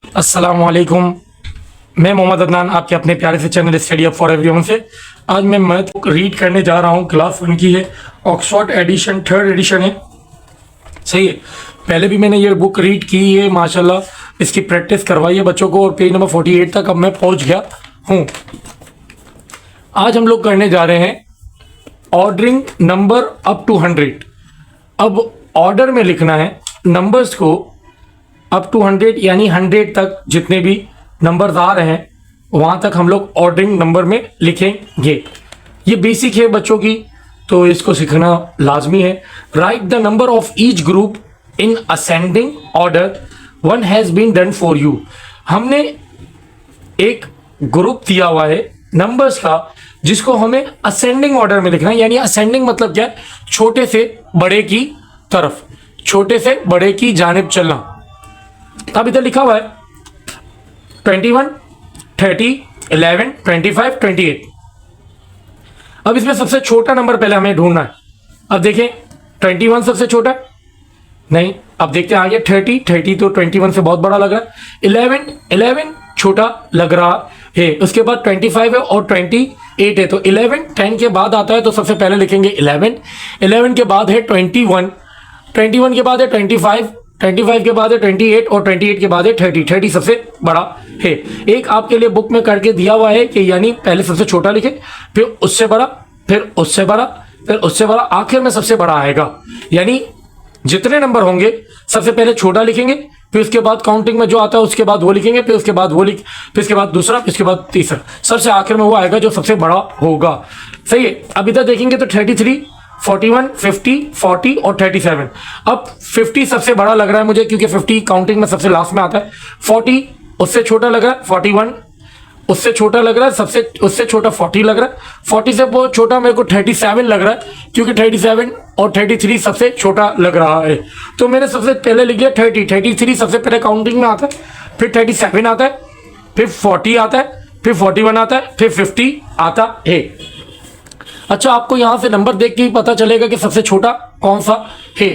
अस्सलाम वालेकुम। मैं मोहम्मद अदनान आपके अपने प्यारे से channel study up for everyone से आज मैं मैथ बुक रीड करने जा रहा हूँ। क्लास 1 की है, ऑक्सफोर्ड एडिशन, 3rd एडिशन है। सही है, पहले भी मैंने ये बुक रीड की है माशाल्लाह, इसकी प्रैक्टिस करवाई है बच्चों को और पेज नंबर 48 तक अब मैं पहुँच गया हूँ। आज हम लोग करने जा रहे हैं ऑर्डरिंग नंबर अप टू 100। अब ऑर्डर में लिखना है नंबर्स को अप टू 100, यानी 100 तक जितने भी नंबर्स आ रहे हैं वहां तक हम लोग ऑर्डरिंग नंबर में लिखेंगे। ये बेसिक है बच्चों की, तो इसको सीखना लाजमी है। Write the number of each group in ascending order, one has been done for you. हमने एक ग्रुप दिया हुआ है नंबर्स का जिसको हमें असेंडिंग ऑर्डर में लिखना है। यानी असेंडिंग मतलब क्या है? छोटे से बड़े की तरफ, छोटे से बड़े की जानिब चलना। अब इधर लिखा हुआ है 21, 30, 11, 25, 28। अब इसमें सबसे छोटा नंबर पहले हमें ढूंढना है। अब देखें 21 सबसे छोटा है? नहीं। अब देखते हैं आगे 30 तो 21 से बहुत बड़ा लग रहा है। 11 छोटा लग रहा है। उसके बाद 25 है और 28 है, तो 11 10 के बाद आता है तो सबसे पहले लिखेंगे 11 के बाद है 21 के बाद है 25 के बाद है 28 और 28 के बाद है 30 सबसे बड़ा है। एक आपके लिए बुक में करके दिया हुआ है कि यानी पहले सबसे छोटा लिखे, फिर उससे बड़ा, फिर उससे बड़ा, फिर उससे बड़ा, आखिर में सबसे बड़ा आएगा। यानी जितने नंबर होंगे सबसे पहले छोटा लिखेंगे, फिर उसके बाद काउंटिंग में जो आता है उसके बाद वो लिखेंगे, फिर उसके बाद वो फिर उसके बाद दूसरा, फिर उसके बाद तीसरा, सबसे आखिर में वो आएगा जो सबसे बड़ा होगा। सही है। अब इधर देखेंगे तो 33, 41, 50, 40 और 37। अब 50 सबसे बड़ा लग रहा है मुझे क्योंकि 50 काउंटिंग में सबसे लास्ट में आता है। 40 उससे छोटा लग रहा है, 41 उससे छोटा लग रहा है, सबसे उससे छोटा 40 लग रहा है, 40 से बहुत छोटा मेरे को 37 लग रहा है क्योंकि 37 और 33 सबसे छोटा लग रहा है। तो मैंने सबसे पहले लिख लिया 33 सबसे पहले काउंटिंग में आता है, फिर 37 आता है, फिर 40 आता है, फिर 41 आता है, फिर 50 आता है। अच्छा, आपको यहां से नंबर देख के ही पता चलेगा कि सबसे छोटा कौन सा है।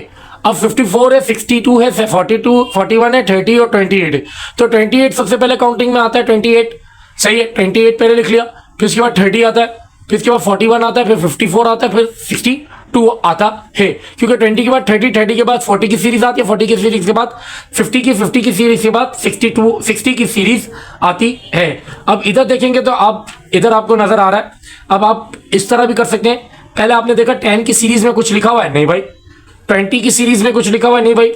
अब 54 है, 62 है, 42, 41 है, 30 और 28 है। तो 28 सबसे पहले काउंटिंग में आता है 28। सही है, 28 पहले लिख लिया, फिर उसके बाद 30 आता है, फिर उसके बाद 41 आता है, फिर 54 आता है, फिर 62 आता है। क्योंकि 20 के बाद 30 के बाद 40 की सीरीज आती है, 40 की सीरीज के बाद 50 की सीरीज के बाद 60 की सीरीज आती है। अब इधर देखेंगे तो आप इधर आपको नजर आ रहा है। अब आप इस तरह भी कर सकते हैं। पहले आपने देखा 10 की सीरीज में कुछ लिखा हुआ है? नहीं भाई। 20 की सीरीज में कुछ लिखा हुआ है? नहीं भाई।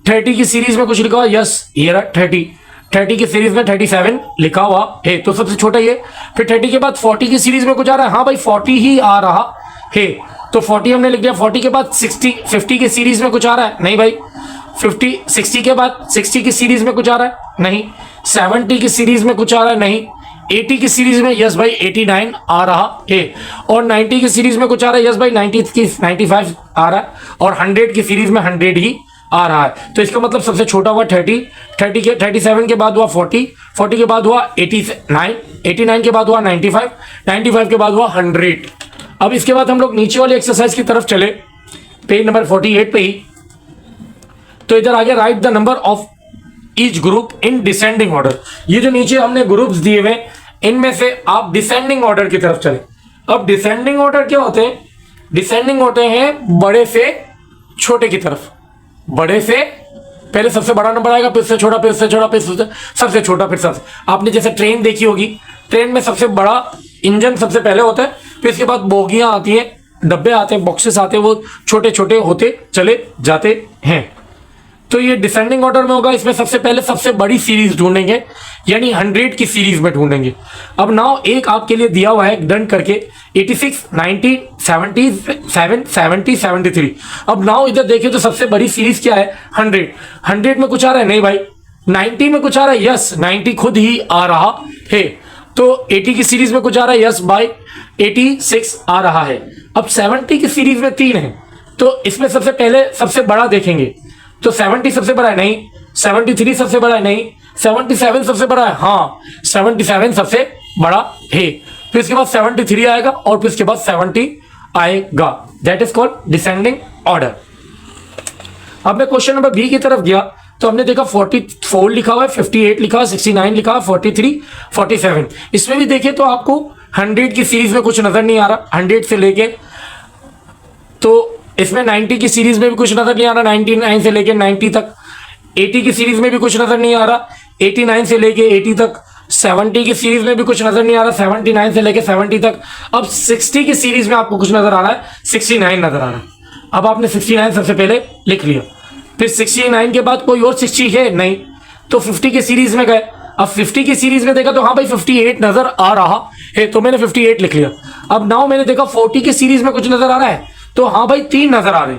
30 की सीरीज में कुछ लिखा हुआ है? यस, ये रहा 30 की सीरीज में 37 लिखा हुआ है, तो सबसे छोटा ये। फिर 30 के बाद 40 की सीरीज में कुछ आ रहा है? हाँ भाई, 40 ही आ रहा है, तो 40 हमने लिख दिया। 40 के बाद 50 की सीरीज में कुछ आ रहा है? नहीं भाई। 60 के बाद 60 की सीरीज में कुछ आ रहा है? नहीं। 70 की सीरीज में कुछ आ रहा है? नहीं। 80 की सीरीज में, यस भाई, 89 आ रहा है। और 90 की सीरीज में कुछ आ रहा है? यस भाई, 95 आ रहा है। और 100 की सीरीज में 100 ही आ रहा है। तो इसका मतलब सबसे छोटा हुआ 37 के बाद हुआ 40 के बाद हुआ 89 के बाद हुआ 95 के बाद हुआ 100। अब इसके बाद हम लोग नीचे वाली एक्सरसाइज की तरफ चले, पेज नंबर 48 पे ही। तो इधर आगे right the number of each group in descending order. ये जो नीचे हमने ग्रुप्स दिए हुए इनमें से आप डिसेंडिंग ऑर्डर की तरफ चले। अब डिसेंडिंग ऑर्डर क्या होते हैं? डिसेंडिंग होते हैं बड़े से छोटे की तरफ। बड़े से पहले सबसे बड़ा नंबर आएगा, फिर से छोटा, फिर से छोटा, फिर सबसे छोटा, फिर सबसे। आपने जैसे ट्रेन देखी होगी, ट्रेन में सबसे बड़ा इंजन सबसे पहले होता है, फिर इसके बाद बोगियां आती हैं, डब्बे आते हैं, बॉक्सेस आते हैं, वो छोटे छोटे होते चले जाते हैं। तो ये डिसेंडिंग ऑर्डर में होगा। इसमें सबसे पहले सबसे बड़ी सीरीज ढूंढेंगे, यानी 100 की सीरीज में ढूंढेंगे। अब नाउ एक आपके लिए दिया हुआ है डन करके 86, 90, 77, 70, 73। अब नाउ इधर देखिए तो सबसे बड़ी सीरीज क्या है? 100 में कुछ आ रहा है? नहीं भाई। 90 में कुछ आ रहा है? यस, 90 खुद ही आ रहा है। तो 80 की सीरीज में कुछ आ रहा है? यस भाई, 86 आ रहा है। अब 70 की सीरीज में 3 है, तो इसमें सबसे पहले सबसे बड़ा देखेंगे। तो 70 सबसे बड़ा है? नहीं। 73 सबसे बड़ा है? नहीं। 77 सबसे बड़ा है? हाँ, 77 सबसे बड़ा है। फिर इसके बाद 73 आएगा और फिर इसके बाद 70 आएगा। That is called descending order. अब मैं क्वेश्चन नंबर बी की तरफ गया तो तो हमने देखा 44 लिखा हुआ है, 58 लिखा हुआ है, 69 लिखा हुआ है, 43, 47। इसमें भी देखें तो आपको 100 की सीरीज में कुछ नजर नहीं आ रहा, 100 से लेके, तो इसमें 90 की सीरीज में भी कुछ नजर नहीं आ रहा, 99 से लेके 90 तक। 80 की सीरीज में भी कुछ नजर नहीं आ रहा, 89 से लेके 80 तक। 70 की सीरीज में भी कुछ नजर नहीं आ रहा, 79 से लेके 70 तक। अब 60 की सीरीज में आपको कुछ नजर आ रहा है, 69 नजर आ रहा है। अब आपने 69 सबसे पहले लिख लिया, फिर 69 के बाद कोई और 60 है नहीं, तो 50 की सीरीज में गए। अब 50 की सीरीज में देखा तो हाँ भाई 58 नजर आ रहा है, तो मैंने 58 लिख लिया। अब नाउ मैंने देखा 40 की सीरीज में कुछ नजर आ रहा है, तो हाँ भाई 3 नजर आ रहे,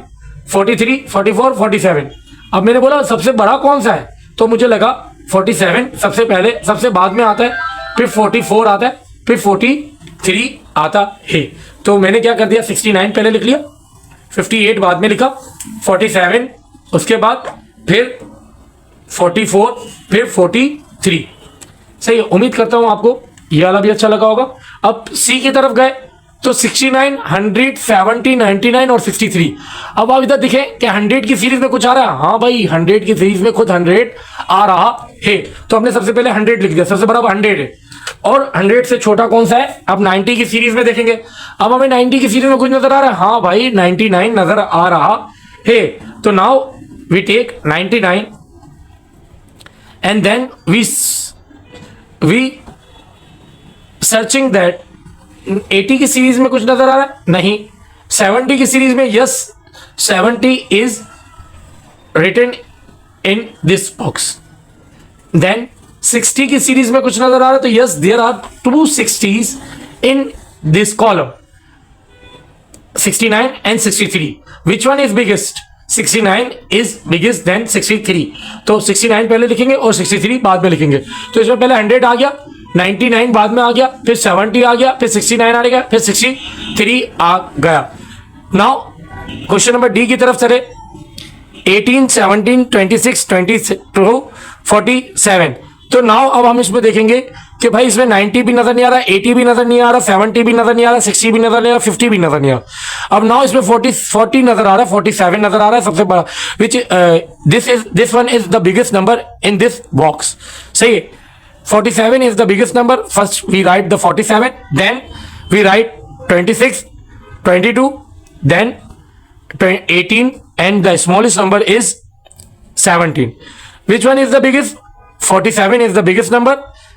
43, 44, 47। अब मैंने बोला सबसे बड़ा कौन सा है, तो मुझे लगा 47 सबसे पहले, सबसे बाद में आता है, फिर 44 आता है, फिर 43 आता है। तो मैंने क्या कर दिया, 69 पहले लिख लिया, 58 बाद में लिखा, 47 उसके बाद, फिर 44, फिर 43। सही है, उम्मीद करता हूं आपको ये वाला भी अच्छा लगा होगा। अब सी की तरफ गए तो 69, 100, 70, 99 और 63। अब आप इधर दिखें कि 100 की सीरीज में कुछ आ रहा है, हाँ भाई 100 की सीरीज में खुद 100 आ रहा है, तो हमने सबसे पहले 100 लिख दिया, सबसे बड़ा 100 है। और 100 से छोटा कौन सा है, अब 90 की सीरीज में देखेंगे। अब हमें 90 की सीरीज में कुछ नजर आ रहा है, हाँ भाई 99 नजर आ रहा है। तो now we take 99 and then we searching that 80 की सीरीज में कुछ नजर आ रहा है, नहीं। 70 की सीरीज में, yes 70 is written in this box. Then 60 की सीरीज में कुछ नजर आ रहा है, तो yes there are 2 60s in this column, 69 and 63. Which one is biggest? 69 is biggest than 63. तो 69 पहले लिखेंगे और 63 बाद में लिखेंगे। तो इसमें पहले 100 आ गया, 99 बाद में आ गया, फिर 70 आ गया, फिर 69 आ गया, फिर 63 आ गया। नाउ क्वेश्चन नंबर डी की तरफ चले। 18, 17, 26, 22, 47। तो नाउ अब हम इसमें देखेंगे कि भाई इसमें 90 भी नजर नहीं आ रहा, 80 भी नजर नहीं आ रहा, 70 भी नजर नहीं आ रहा, 60 भी नजर नहीं आ रहा, 50 भी नजर नहीं आ रहा। अब नाउ इसमें 40 नजर आ रहा है, 47 नजर आ रहा है सबसे बड़ा, which this one is the biggest number in this box. सही है, 47 is the biggest number. First we write the 47, then we write 26, 22, then 18, and the smallest number is 17. Which one is the biggest? 47 is the biggest number.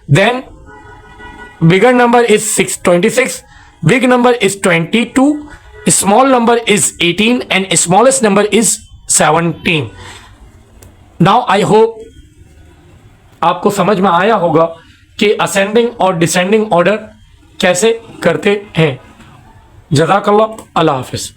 Then bigger number is 26, big number is 22, small number is 18, and smallest number is 17. Now I hope आपको समझ में आया होगा कि ascending और descending order कैसे करते हैं। जज़ाकल्लाह, अल्लाह हाफिज़।